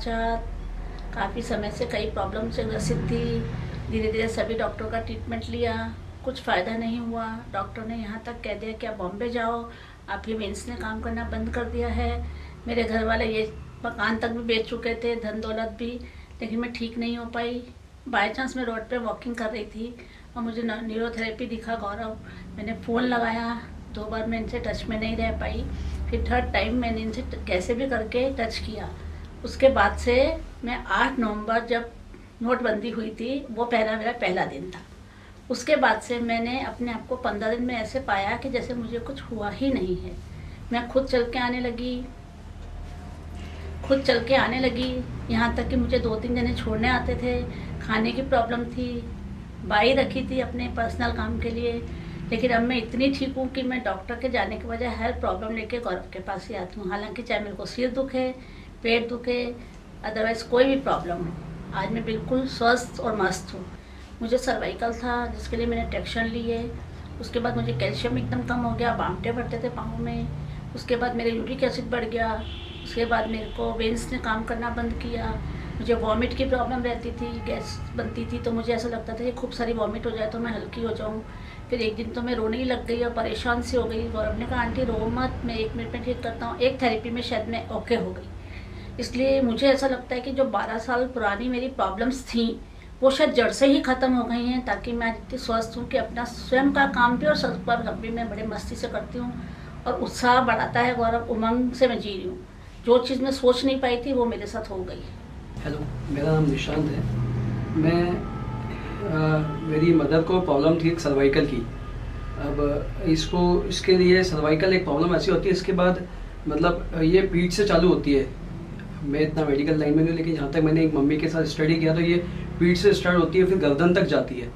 समाचार। काफ़ी समय से कई प्रॉब्लम से ग्रसित थी। धीरे धीरे सभी डॉक्टर का ट्रीटमेंट लिया, कुछ फ़ायदा नहीं हुआ। डॉक्टर ने यहाँ तक कह दिया कि आप बॉम्बे जाओ, आपके वेंस ने काम करना बंद कर दिया है। मेरे घर वाले ये मकान तक भी बेच चुके थे, धन दौलत भी, लेकिन मैं ठीक नहीं हो पाई। बाय चांस मैं रोड पे वॉकिंग कर रही थी और मुझे न्यूरोथेरेपी दिखा गौरव। मैंने फ़ोन लगाया, 2 बार मैं इनसे टच में नहीं रह पाई। फिर थर्ड टाइम मैंने इनसे कैसे भी करके टच किया। उसके बाद से मैं 8 नवंबर जब नोटबंदी हुई थी, वो मेरा पहला दिन था। उसके बाद से मैंने अपने आप को 15 दिन में ऐसे पाया कि जैसे मुझे कुछ हुआ ही नहीं है। मैं खुद चल के आने लगी, यहाँ तक कि मुझे 2-3 जने छोड़ने आते थे। खाने की प्रॉब्लम थी, बाई रखी थी अपने पर्सनल काम के लिए। लेकिन अब मैं इतनी ठीक हूँ कि मैं डॉक्टर के जाने के बजाय हर प्रॉब्लम लेके गौरव के पास ही आती हूँ। हालांकि चाहे मेरे को सिर दुखे, पेट दुखे, अदरवाइज़ कोई भी प्रॉब्लम हो, आज मैं बिल्कुल स्वस्थ और मस्त हूँ। मुझे सर्वाइकल था, जिसके लिए मैंने ट्रैक्शन लिए। उसके बाद मुझे कैल्शियम एकदम कम हो गया, बांटे बढ़ते थे पाँव में। उसके बाद मेरे यूरिक एसिड बढ़ गया। उसके बाद मेरे को वेंस ने काम करना बंद किया। मुझे वॉमिट की प्रॉब्लम रहती थी, गैस बनती थी, तो मुझे ऐसा लगता था कि खूब सारी वॉमिट हो जाए तो मैं हल्की हो जाऊँ। फिर एक दिन तो मैं रोने ही लग गई और परेशान सी हो गई। गौरव ने कहा, आंटी रो मत, मैं 1 मिनट में ठीक करता हूँ। एक थेरेपी में शायद मैं ओके हो गई। इसलिए मुझे ऐसा लगता है कि जो 12 साल पुरानी मेरी प्रॉब्लम्स थी, वो शायद जड़ से ही ख़त्म हो गई हैं, ताकि मैं इतनी स्वस्थ हूँ कि अपना स्वयं का काम भी और सब पर भी मैं बड़े मस्ती से करती हूँ। और उत्साह बढ़ाता है गौरव, उमंग से मैं जी रही हूँ। जो चीज़ मैं सोच नहीं पाई थी वो मेरे साथ हो गई। हेलो, मेरा नाम निशांत है। मेरी मदर को प्रॉब्लम थी सर्वाइकल की। अब इसके लिए सर्वाइकल एक प्रॉब्लम ऐसी होती है, इसके बाद मतलब ये पीठ से चालू होती है। मैं इतना मेडिकल लाइन में नहीं, लेकिन जहाँ तक मैंने एक मम्मी के साथ स्टडी किया तो ये पीठ से स्टार्ट होती है, फिर गर्दन तक जाती है।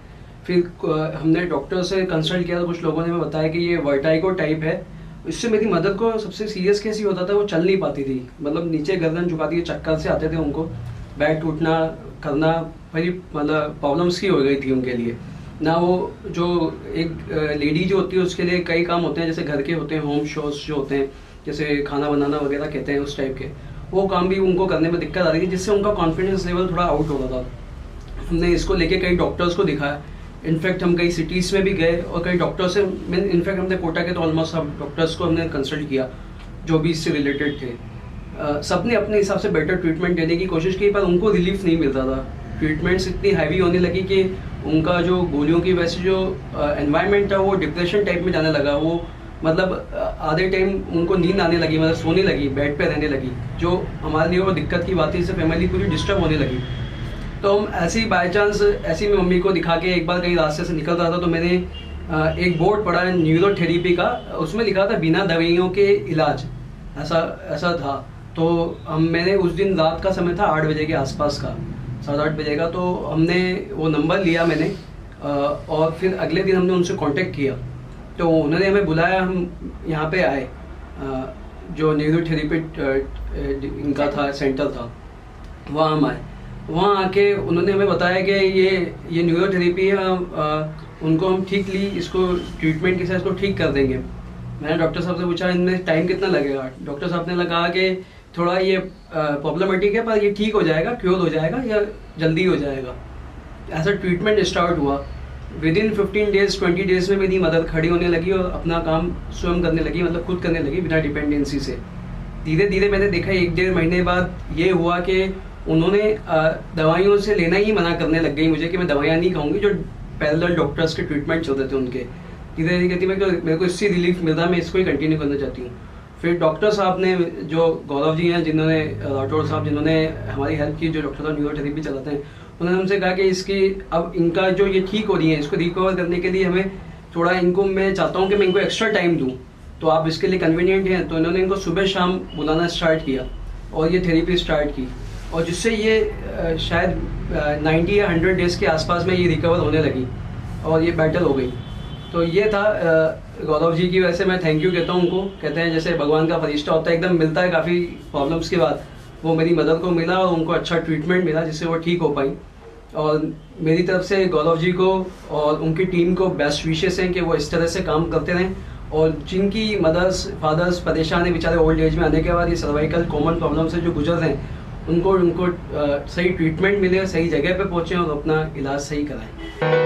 फिर हमने डॉक्टर से कंसल्ट किया तो कुछ लोगों ने हमें बताया कि ये वर्टाइगो टाइप है। इससे मेरी मदर को सबसे सीरियस केस ये होता था, वो चल नहीं पाती थी, मतलब नीचे गर्दन झुकाती है, चक्कर से आते थे उनको, बैग टूटना करना, बड़ी मतलब प्रॉब्लम्स की हो गई थी उनके लिए ना। वो जो एक लेडी जो होती है उसके लिए कई काम होते हैं, जैसे घर के होते हैं, होम शोज जो होते हैं, जैसे खाना बनाना वगैरह कहते हैं, उस टाइप के वो काम भी उनको करने में दिक्कत आ रही थी, जिससे उनका कॉन्फिडेंस लेवल थोड़ा आउट हो रहा था। हमने इसको लेके कई डॉक्टर्स को दिखाया। इनफैक्ट हम कई सिटीज़ में भी गए और कई डॉक्टर्स से इनफैक्ट हमने कोटा के तो ऑलमोस्ट सब डॉक्टर्स को हमने कंसल्ट किया जो भी इससे रिलेटेड थे। सब ने अपने हिसाब से बेटर ट्रीटमेंट देने की कोशिश की, पर उनको रिलीफ नहीं मिलता था। ट्रीटमेंट्स इतनी हैवी होने लगी कि उनका जो गोलियों की वजह से जो एनवायरनमेंट था वो डिप्रेशन टाइप में जाने लगा। वो मतलब आधे टाइम उनको नींद आने लगी, मतलब सोने लगी, बेड पे रहने लगी, जो हमारे लिए वो दिक्कत की बात थी। इससे फैमिली पूरी डिस्टर्ब होने लगी। तो हम ऐसे ही बाय चांस ऐसी में मम्मी को दिखा के एक बार कहीं रास्ते से निकल रहा था, तो मैंने एक बोर्ड पढ़ा है न्यूरोथेरेपी का, उसमें लिखा था बिना दवाइयों के इलाज, ऐसा था। तो मैंने उस दिन रात का समय था 8 बजे के आसपास का, 7-8 बजे का। तो हमने वो नंबर लिया मैंने, और फिर अगले दिन हमने उनसे कांटेक्ट किया। तो उन्होंने हमें बुलाया, हम यहाँ पे आए, जो न्यूरोथेरेपी इनका था सेंटर था, वहाँ हम आए। वहाँ आके उन्होंने हमें बताया कि ये न्यूरोथेरेपी है, उनको हम ठीक ली, इसको ट्रीटमेंट के साथ इसको ठीक कर देंगे। मैंने डॉक्टर साहब से पूछा इनमें टाइम कितना लगेगा। डॉक्टर साहब ने लगा कि थोड़ा ये प्रॉब्लमेटिक है, पर ये ठीक हो जाएगा, क्योर हो जाएगा या जल्दी हो जाएगा। ऐसा ट्रीटमेंट स्टार्ट हुआ। विदिन 15 डेज 20 डेज में मेरी मदद खड़ी होने लगी और अपना काम स्वयं करने लगी, मतलब खुद करने लगी बिना डिपेंडेंसी से। धीरे धीरे मैंने देखा 1-1.5 महीने बाद ये हुआ कि उन्होंने दवाइयों से लेना ही मना करने लग गई मुझे, कि मैं दवाइयाँ नहीं खाऊंगी, जो पैरेलल डॉक्टर्स के ट्रीटमेंट चलते थे उनके। धीरे धीरे कहती मेरे को इससे रिलीफ मिल रहा, मैं इसको ही कंटिन्यू करना चाहती हूँ। फिर डॉक्टर साहब ने, जो गौरव जी हैं, जिन्होंने राठौड़ साहब जिन्होंने हमारी हेल्प की, जो डॉक्टर साहब न्यूरोथेरेपी चलाते हैं, उन्होंने हमसे कहा कि इसकी अब इनका जो ये ठीक हो रही है, इसको रिकवर करने के लिए हमें थोड़ा इनको, मैं चाहता हूँ कि मैं इनको एक्स्ट्रा टाइम दूँ, तो आप इसके लिए कन्वीनियंट हैं। तो इन्होंने इनको सुबह शाम बुलाना स्टार्ट किया और ये थेरेपी स्टार्ट की, और जिससे ये शायद 90 या 100 डेज़ के आसपास में ये रिकवर होने लगी और ये बेटर हो गई। तो ये था गौरव जी की वजह से मैं थैंक यू कहता हूँ उनको। कहते हैं जैसे भगवान का फरिश्ता होता है, एकदम मिलता है काफ़ी प्रॉब्लम्स के बाद, वो मेरी मदद को मिला और उनको अच्छा ट्रीटमेंट मिला, जिससे वो ठीक हो पाई। और मेरी तरफ से गौरव जी को और उनकी टीम को बेस्ट विशेस हैं कि वो इस तरह से काम करते रहें, और जिनकी मदर्स फादर्स परेशान हैं बेचारे ओल्ड एज में आने के बाद, ये सर्वाइकल कॉमन प्रॉब्लम से जो गुजर रहे हैं, उनको उनको सही ट्रीटमेंट मिले, सही जगह पे पहुँचें और अपना इलाज सही कराएं।